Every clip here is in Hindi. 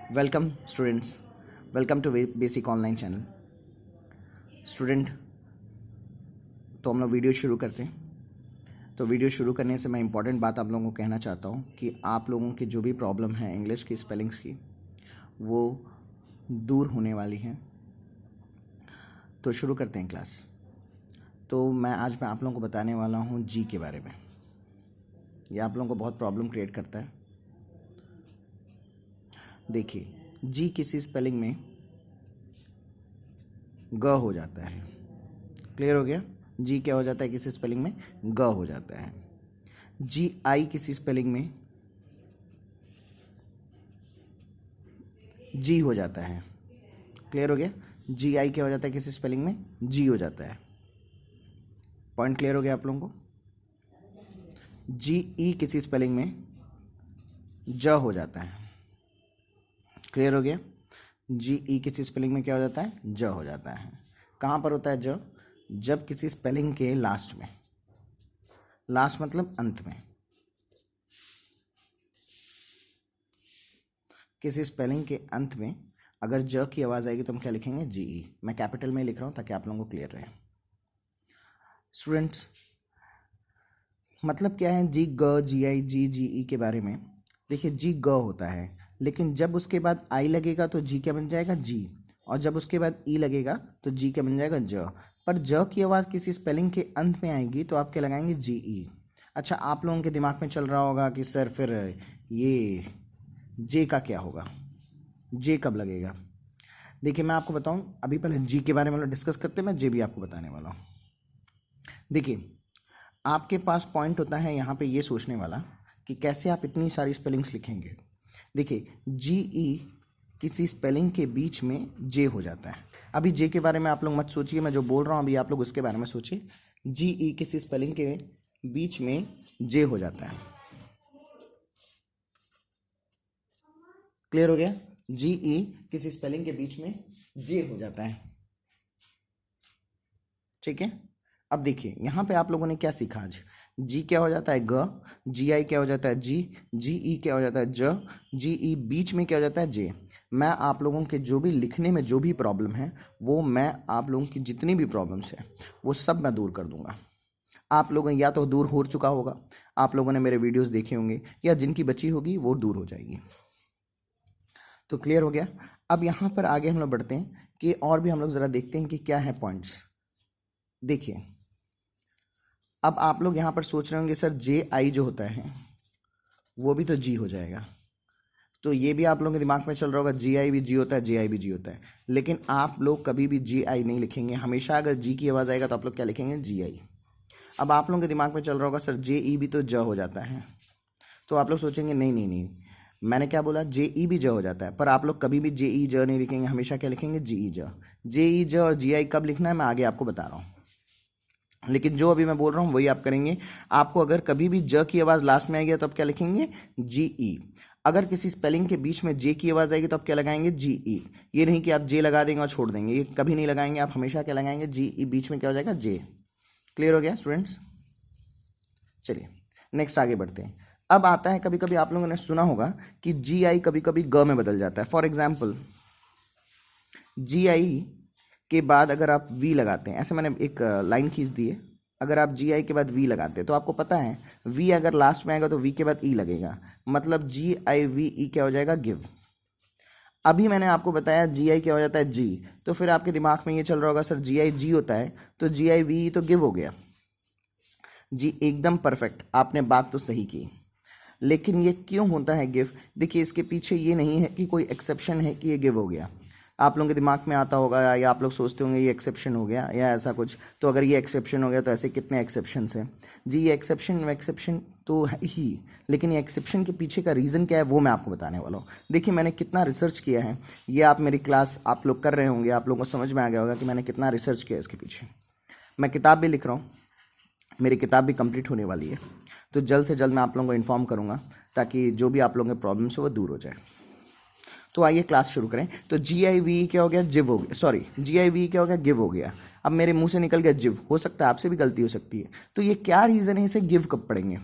Welcome students, welcome to basic online channel. Student, तो हम लोग वीडियो शुरू करते हैं। तो वीडियो शुरू करने से मैं इंपॉर्टेंट बात आप लोगों को कहना चाहता हूँ कि आप लोगों की जो भी प्रॉब्लम है इंग्लिश की स्पेलिंग्स की, वो दूर होने वाली है। तो शुरू करते हैं क्लास। तो मैं आप लोगों को बताने वाला हूँ जी के बारे में। ये आप लोगों को बहुत प्रॉब्लम क्रिएट करता है। देखिए, जी किसी स्पेलिंग में ग हो जाता है। क्लियर हो गया? जी क्या हो जाता है किसी स्पेलिंग में? ग हो जाता है। जी आई किसी स्पेलिंग में जी हो जाता है। क्लियर हो गया? जी आई क्या हो जाता है किसी स्पेलिंग में? जी हो जाता है। पॉइंट क्लियर हो गया आप लोगों को? जी ई किसी स्पेलिंग में ज हो जाता है। क्लियर हो गया? जी ई किसी स्पेलिंग में क्या हो जाता है? ज हो जाता है। कहाँ पर होता है ज? जब किसी स्पेलिंग के लास्ट में, लास्ट मतलब अंत में, किसी स्पेलिंग के अंत में अगर ज की आवाज़ आएगी तो हम क्या लिखेंगे? जी ई। मैं कैपिटल में लिख रहा हूँ ताकि आप लोगों को क्लियर रहे। स्टूडेंट्स, मतलब क्या है जी ग, जी आई, जी जी ई के बारे में? देखिए, जी ग होता है, लेकिन जब उसके बाद आई लगेगा तो जी क्या बन जाएगा? जी। और जब उसके बाद ई लगेगा तो जी क्या बन जाएगा? ज। पर ज की आवाज़ किसी स्पेलिंग के अंत में आएगी तो आप क्या लगाएंगे? जी ई। अच्छा, आप लोगों के दिमाग में चल रहा होगा कि सर फिर ये जे का क्या होगा? जे कब लगेगा? देखिए, मैं आपको बताऊं, अभी पहले जी के बारे में डिस्कस करते हैं, मैं जे भी आपको बताने वाला हूँ। देखिए, आपके पास पॉइंट होता है यहाँ पे ये सोचने वाला कि कैसे आप इतनी सारी स्पेलिंग्स लिखेंगे। देखिए, जी ई किसी स्पेलिंग के बीच में जे हो जाता है। अभी जे के बारे में आप लोग मत सोचिए, मैं जो बोल रहा हूँ अभी आप लोग उसके बारे में सोचिए। जी ई किसी स्पेलिंग के बीच में जे हो जाता है। क्लियर हो गया? जी ई किसी स्पेलिंग के बीच में जे हो जाता है। ठीक है? अब देखिए, यहाँ पे आप लोगों ने क्या सीखा आज? जी क्या हो जाता है? ग। जी आई क्या हो जाता है? जी। जी ई क्या हो जाता है? ज। जी ई बीच में क्या हो जाता है? जे। मैं आप लोगों के जो भी लिखने में जो भी प्रॉब्लम है, वो मैं आप लोगों की जितनी भी प्रॉब्लम्स है वो सब मैं दूर कर दूंगा। आप लोगों या तो दूर हो चुका होगा, आप लोगों ने मेरे वीडियोस देखे होंगे, या जिनकी बची होगी वो दूर हो जाएगी। तो क्लियर हो गया? अब यहाँ पर आगे हम लोग बढ़ते हैं कि और भी हम लोग ज़रा देखते हैं कि क्या है पॉइंट्स। देखिए, अब आप लोग यहाँ पर सोच रहे होंगे सर जे आई जो होता है वो भी तो जी हो जाएगा। तो ये भी आप लोगों के दिमाग में चल रहा होगा, जी आई भी जी होता है, जे आई भी जी होता है। लेकिन आप लोग कभी भी जी आई नहीं लिखेंगे। हमेशा अगर जी की आवाज़ आएगा तो आप लोग क्या लिखेंगे? जी आई। अब आप लोगों के दिमाग में चल रहा होगा सर जे ई भी तो ज हो जाता है। तो आप लोग सोचेंगे नहीं नहीं नहीं, मैंने क्या बोला? जे ई भी ज हो जाता है। पर आप लोग कभी भी जे ई ज नहीं लिखेंगे, हमेशा क्या लिखेंगे? जी ई ज। जे ई ज और जी आई कब लिखना है मैं आगे आपको बता रहा हूँ, लेकिन जो अभी मैं बोल रहा हूँ वही आप करेंगे। आपको अगर कभी भी ज की आवाज़ लास्ट में आएगी तो आप क्या लिखेंगे? जी ई। अगर किसी स्पेलिंग के बीच में जे की आवाज़ आएगी तो आप क्या लगाएंगे? जी ई। ये नहीं कि आप जे लगा देंगे और छोड़ देंगे, ये कभी नहीं लगाएंगे। आप हमेशा क्या लगाएंगे? जी ई, बीच में क्या हो जाएगा? जे। क्लियर हो गया स्टूडेंट्स? चलिए नेक्स्ट आगे बढ़ते हैं। अब आता है, कभी कभी आप लोगों ने सुना होगा कि जी आई कभी कभी ग में बदल जाता है। फॉर एग्जाम्पल, जी आई के बाद अगर आप वी लगाते हैं, ऐसे मैंने एक लाइन खींच दी है, अगर आप जी आई के बाद वी लगाते हैं तो आपको पता है वी अगर लास्ट में आएगा तो वी के बाद ई लगेगा, मतलब जी आई वी ई क्या हो जाएगा? गिव। अभी मैंने आपको बताया जी आई क्या हो जाता है? जी। तो फिर आपके दिमाग में ये चल रहा होगा सर जी आई जी होता है तो जी आई वी ई तो गिव हो गया। जी, एकदम परफेक्ट, आपने बात तो सही की। लेकिन ये क्यों होता है गिव? देखिए, इसके पीछे ये नहीं है कि कोई एक्सेप्शन है कि ये गिव हो गया। आप लोगों के दिमाग में आता होगा या आप लोग सोचते होंगे ये एक्सेप्शन हो गया या ऐसा कुछ। तो अगर ये एक्सेप्शन हो गया तो ऐसे कितने एक्सेप्शंस हैं जी? ये एक्सेप्शन तो है ही, लेकिन ये एक्सेप्शन के पीछे का रीज़न क्या है वो मैं आपको बताने वाला हूँ। देखिए, मैंने कितना रिसर्च किया है, ये आप मेरी क्लास आप लोग कर रहे होंगे, आप लोगों को समझ में आ गया होगा कि मैंने कितना रिसर्च किया इसके पीछे। मैं किताब भी लिख रहा हूँ, मेरी किताब भी कंप्लीट होने वाली है, तो जल्द से जल्द मैं आप लोगों को इन्फॉर्म करूँगा ताकि जो भी आप लोगों के प्रॉब्लम्स है वो दूर हो जाए। तो आइए क्लास शुरू करें। तो जी आई वी क्या हो गया? जिव हो गया। सॉरी, जी आई वी क्या हो गया? गिव हो गया। अब मेरे मुंह से निकल गया जिव। हो सकता है आपसे भी गलती हो सकती है। तो ये क्या रीज़न है, इसे गिव कब पढ़ेंगे?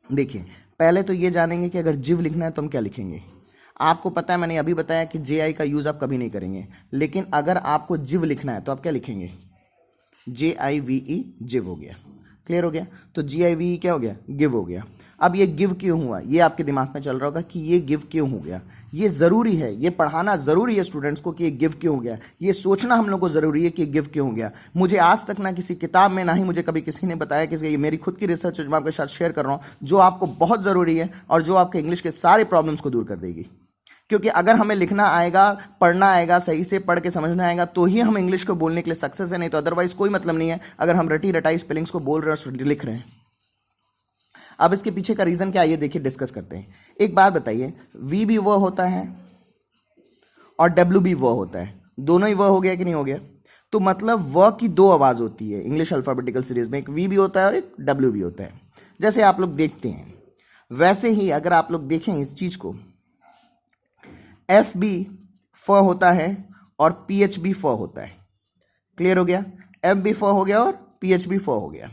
देखिए, पहले तो ये जानेंगे कि अगर जिव लिखना है तो हम क्या लिखेंगे। आपको पता है, मैंने अभी बताया कि जे आई का यूज़ आप कभी नहीं करेंगे, लेकिन अगर आपको जिव लिखना है तो आप क्या लिखेंगे? JIVE, जिव हो गया। क्लियर हो गया? तो GIVE क्या हो गया? गिव हो गया। अब ये गिव क्यों हुआ, ये आपके दिमाग में चल रहा होगा कि ये गिव क्यों हो गया। ये ज़रूरी है, ये पढ़ाना ज़रूरी है स्टूडेंट्स को कि ये गिव क्यों हो गया। ये सोचना हम लोग को ज़रूरी है कि ये गिव क्यों हो गया। मुझे आज तक ना किसी किताब में, ना ही मुझे कभी किसी ने बताया कि ये मेरी खुद की रिसर्च मैं आपके साथ शेयर कर रहा हूँ, जो आपको बहुत ज़रूरी है और जो आपके इंग्लिश के सारे प्रॉब्लम्स को दूर कर देगी। क्योंकि अगर हमें लिखना आएगा, पढ़ना आएगा, सही से पढ़ के समझना आएगा, तो ही हम इंग्लिश को बोलने के लिए सक्सेस है, नहीं तो अदरवाइज कोई मतलब नहीं है अगर हम रटी रटाई स्पेलिंग्स को बोल रहे हैं और लिख रहे हैं। अब इसके पीछे का रीज़न क्या है ये देखिए, डिस्कस करते हैं। एक बात बताइए, वी भी वह होता है और डब्ल्यू भी वह होता है, दोनों ही वह हो गया कि नहीं हो गया? तो मतलब वह की दो आवाज़ होती है इंग्लिश अल्फ़ाबेटिकल सीरीज में, एक वी भी होता है और एक डब्ल्यू भी होता है। जैसे आप लोग देखते हैं, वैसे ही अगर आप लोग देखें इस चीज़ को, एफ बी फ होता है और पी एच बी फ होता है। क्लियर हो गया? एफ बी फ हो गया और पी एच बी फ हो गया।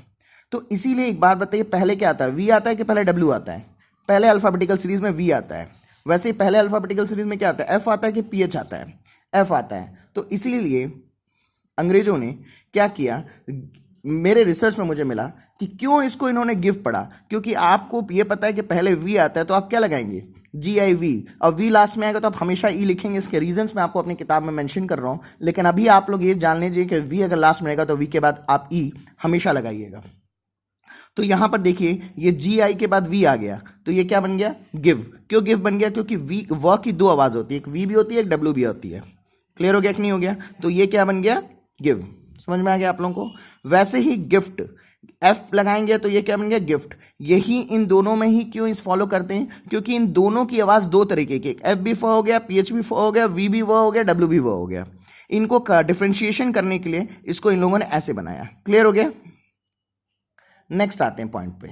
तो इसीलिए एक बात बताइए, पहले क्या आता है? वी आता है कि पहले डब्ल्यू आता है? पहले अल्फ़ाबेटिकल सीरीज में वी आता है। वैसे ही पहले अल्फ़ाबेटिकल सीरीज में क्या आता है? एफ आता है कि पी एच आता है? एफ आता है। तो इसीलिए अंग्रेजों ने क्या किया, मेरे रिसर्च में मुझे मिला कि क्यों इसको इन्होंने गिव पढ़ा, क्योंकि आपको ये पता है कि पहले वी आता है तो आप क्या लगाएंगे? GIV, और वी लास्ट में आएगा तो आप हमेशा ई लिखेंगे। इसके रीजंस मैं आपको अपनी किताब में मेंशन कर रहा हूं, लेकिन अभी आप लोग ये जान लीजिए कि वी अगर लास्ट में आएगा तो वी के बाद आप ई हमेशा लगाइएगा। तो यहां पर देखिए, ये GI के बाद वी आ गया तो ये क्या बन गया? गिव। क्यों गिव बन गया? क्योंकि वी व की दो आवाज होती है, एक वी भी होती है, एक डब्ल्यू भी होती है। क्लियर हो गया कि नहीं हो गया? तो ये क्या बन गया? गिव। समझ में आ गया आप लोगों को? वैसे ही गिफ्ट, एफ लगाएंगे तो ये क्या बन गया? गिफ्ट। यही इन दोनों में ही क्यों इस फॉलो करते हैं? क्योंकि इन दोनों की आवाज दो तरीके की, एफ भी फ हो गया, पीएच भी फ हो गया, वी भी व हो गया, डब्ल्यू भी व हो गया। इनको डिफरेंशिएशन करने के लिए इसको इन लोगों ने ऐसे बनाया। क्लियर हो गया? नेक्स्ट आते हैं पॉइंट पे,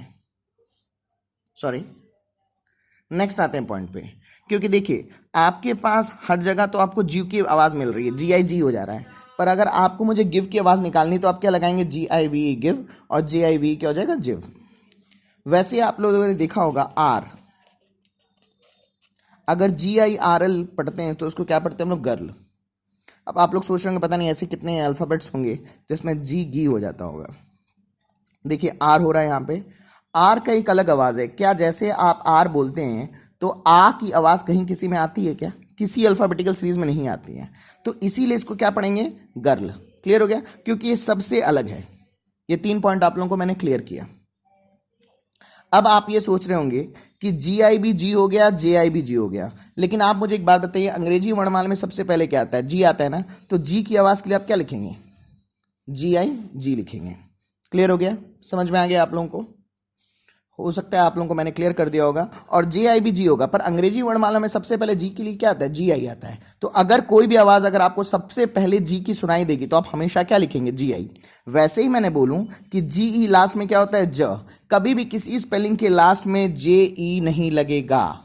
सॉरी नेक्स्ट आते हैं पॉइंट पे। क्योंकि देखिए, आपके पास हर जगह तो आपको जीव की आवाज मिल रही है, GIG हो जा रहा है, पर अगर आपको मुझे गिव की आवाज निकालनी तो आप क्या लगाएंगे? GIV गिव, और JIV क्या हो जाएगा? जिव। वैसे आप लोगों ने देखा होगा आर, अगर GIRL पढ़ते हैं तो उसको क्या पढ़ते हैं हम लोग? गर्ल। अब आप लोग सोच रहे होंगे पता नहीं ऐसे कितने अल्फाबेट्स होंगे जिसमें जी गी हो जाता होगा। देखिए आर हो रहा है यहाँ पे, आर का एक अलग आवाज है। क्या जैसे आप आर बोलते हैं तो आ की आवाज कहीं किसी में आती है क्या? किसी अल्फाबेटिकल सीरीज में नहीं आती है। तो इसीलिए इसको क्या पढ़ेंगे? गर्ल। क्लियर हो गया? क्योंकि ये सबसे अलग है। ये 3 पॉइंट आप लोगों को मैंने क्लियर किया। अब आप ये सोच रहे होंगे कि GI भी जी हो गया, JI भी जी हो गया, लेकिन आप मुझे एक बात बताइए, अंग्रेजी वर्णमाला में सबसे पहले क्या आता है? जी आता है ना। तो जी की आवाज के लिए आप क्या लिखेंगे? GIG लिखेंगे। क्लियर हो गया? समझ में आ गया आप लोगों को? हो सकता है आप लोगों को मैंने क्लियर कर दिया होगा। और JI भी जी होगा, पर अंग्रेजी वर्णमाला में सबसे पहले जी के लिए क्या आता है? GI आता है। तो अगर कोई भी आवाज अगर आपको सबसे पहले जी की सुनाई देगी तो आप हमेशा क्या लिखेंगे? GI। वैसे ही मैंने बोलूं कि GE लास्ट में क्या होता है? ज। कभी भी किसी स्पेलिंग के लास्ट में JE नहीं लगेगा,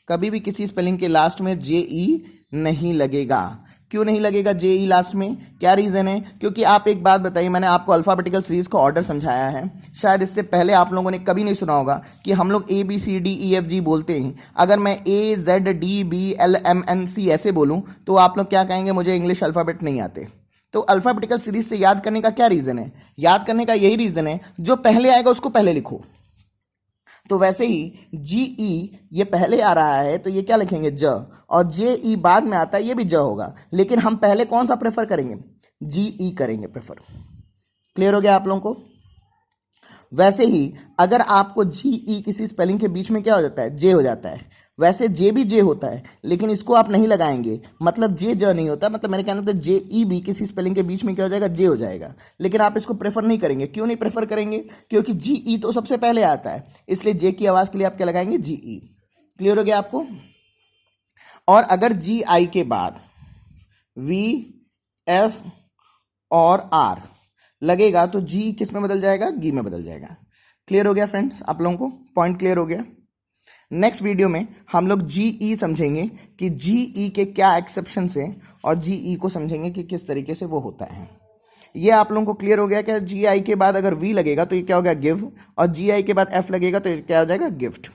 कभी भी किसी स्पेलिंग के लास्ट में JE नहीं लगेगा। क्यों नहीं लगेगा JE लास्ट में? क्या रीजन है? क्योंकि आप एक बात बताइए, मैंने आपको अल्फाबेटिकल सीरीज का ऑर्डर समझाया है, शायद इससे पहले आप लोगों ने कभी नहीं सुना होगा कि हम लोग ABCDEFG बोलते हैं। अगर मैं AZDBLMNC ऐसे बोलूं तो आप लोग क्या कहेंगे? मुझे इंग्लिश अल्फाबेट नहीं आते। तो अल्फाबेटिकल सीरीज से याद करने का क्या रीजन है? याद करने का यही रीजन है, जो पहले आएगा उसको पहले लिखो। तो वैसे ही GE ये पहले आ रहा है तो ये क्या लिखेंगे? ज, और JE बाद में आता है, ये भी ज होगा, लेकिन हम पहले कौन सा प्रेफर करेंगे? GE करेंगे प्रेफर। क्लियर हो गया आप लोगों को? वैसे ही अगर आपको GE किसी स्पेलिंग के बीच में क्या हो जाता है? J हो जाता है। वैसे J भी J होता है, लेकिन इसको आप नहीं लगाएंगे, मतलब J ज नहीं होता, मतलब मेरे कहने तो JE भी किसी स्पेलिंग के बीच में क्या हो जाएगा? J हो जाएगा, लेकिन आप इसको प्रेफर नहीं करेंगे। क्यों नहीं प्रेफर करेंगे? क्योंकि GE तो सबसे पहले आता है, इसलिए J की आवाज के लिए आप क्या लगाएंगे? GE। क्लियर हो गया आपको? और अगर GI के बाद V, F और R लगेगा तो G किस में बदल जाएगा? गी में बदल जाएगा। क्लियर हो गया फ्रेंड्स? आप लोगों को पॉइंट क्लियर हो गया? नेक्स्ट वीडियो में हम लोग GE समझेंगे कि GE के क्या एक्सेप्शंस हैं, और GE को समझेंगे कि किस तरीके से वो होता है। ये आप लोगों को क्लियर हो गया? क्या GI के बाद अगर V लगेगा तो ये क्या हो गया? गिव, और GI के बाद F लगेगा तो ये क्या हो जाएगा? गिफ्ट।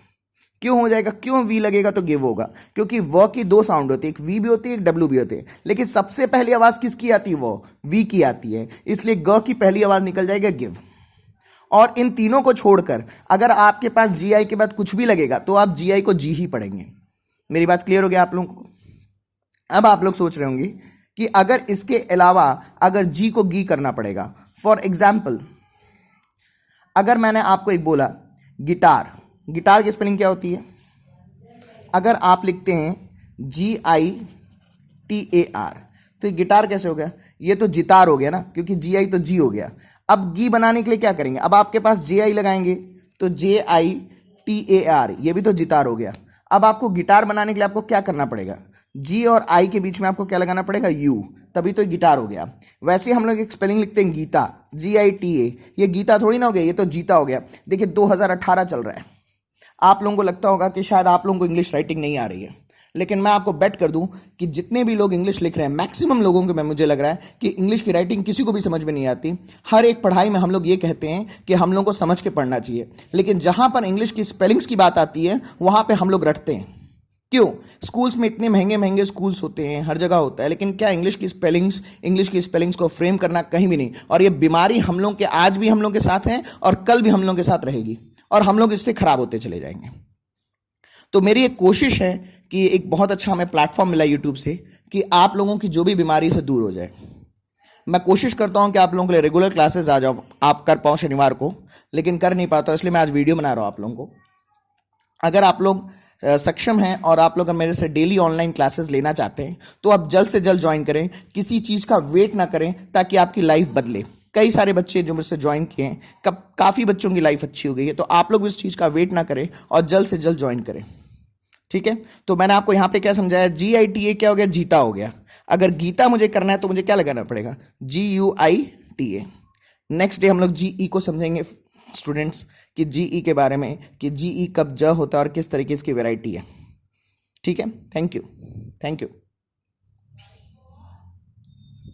क्यों हो जाएगा, क्यों वी लगेगा तो गिव होगा, क्योंकि व की दो साउंड होती है, एक वी भी होती है एक डब्ल्यू भी होती है, लेकिन सबसे पहली आवाज किसकी आती है, वो वी की आती है, इसलिए ग की पहली आवाज निकल जाएगा गिव। और इन तीनों को छोड़कर अगर आपके पास जी आई के बाद कुछ भी लगेगा तो आप जी आई को जी ही पढ़ेंगे। मेरी बात क्लियर हो गया आप लोगों को? अब आप लोग सोच रहे होंगे कि अगर इसके अलावा अगर जी को गी करना पड़ेगा, फॉर एग्जाम्पल अगर मैंने आपको एक बोला गिटार, गिटार की स्पेलिंग क्या होती है? अगर आप लिखते हैं GITAR तो ये गिटार कैसे हो गया? ये तो जितार हो गया ना, क्योंकि GI तो जी हो गया। अब गी बनाने के लिए क्या करेंगे? अब आपके पास JI लगाएंगे तो JITAR, ये भी तो जितार हो गया। अब आपको गिटार बनाने के लिए आपको क्या करना पड़ेगा? जी और आई के बीच में आपको क्या लगाना पड़ेगा? यू, तभी तो गिटार हो गया। वैसे हम लोग एक स्पेलिंग लिखते हैं गीता, GITA, ये गीता थोड़ी ना हो गया, ये तो जीता हो गया। देखिए 2018 चल रहा है, आप लोगों को लगता होगा कि शायद आप लोगों को इंग्लिश राइटिंग नहीं आ रही है, लेकिन मैं आपको बेट कर दूं कि जितने भी लोग इंग्लिश लिख रहे हैं, मैक्सिमम लोगों को मैं मुझे लग रहा है कि इंग्लिश की राइटिंग किसी को भी समझ में नहीं आती। हर एक पढ़ाई में हम लोग ये कहते हैं कि हम लोगों को समझ के पढ़ना चाहिए, लेकिन जहां पर इंग्लिश की स्पेलिंग्स की बात आती है वहां पे हम लोग रटते हैं। क्यों? स्कूल्स में इतने महंगे महंगे स्कूल्स होते हैं, हर जगह होता है, लेकिन क्या इंग्लिश की स्पेलिंग्स को फ्रेम करना कहीं भी नहीं। और ये बीमारी हम लोग के आज भी हम लोग के साथ है और कल भी हम लोग के साथ रहेगी, और हम लोग इससे खराब होते चले जाएंगे। तो मेरी एक कोशिश है कि एक बहुत अच्छा हमें प्लेटफॉर्म मिला यूट्यूब से कि आप लोगों की जो भी बीमारी से दूर हो जाए। मैं कोशिश करता हूं कि आप लोगों के लिए रेगुलर क्लासेस आ जाओ, आप कर पाओ शनिवार को, लेकिन कर नहीं पाता, इसलिए मैं आज वीडियो बना रहा हूं आप लोगों को। अगर आप लोग सक्षम हैं और आप लोग मेरे से डेली ऑनलाइन क्लासेस लेना चाहते हैं तो आप जल्द से जल्द ज्वाइन करें, किसी चीज़ का वेट ना करें, ताकि आपकी लाइफ बदले। कई सारे बच्चे जो मुझसे ज्वाइन किए हैं, काफ़ी बच्चों की लाइफ अच्छी हो गई है, तो आप लोग इस चीज़ का वेट ना करें और जल्द से जल्द ज्वाइन करें, ठीक है? तो मैंने आपको यहाँ पे क्या समझाया, GITA क्या हो गया? जीता हो गया। अगर गीता मुझे करना है तो मुझे क्या लगाना पड़ेगा? GUITA। नेक्स्ट डे हम लोग GE को समझेंगे स्टूडेंट्स, कि GE के बारे में, कि GE कब ज होता है और किस तरीके इसकी वैरायटी है, ठीक है? Thank you.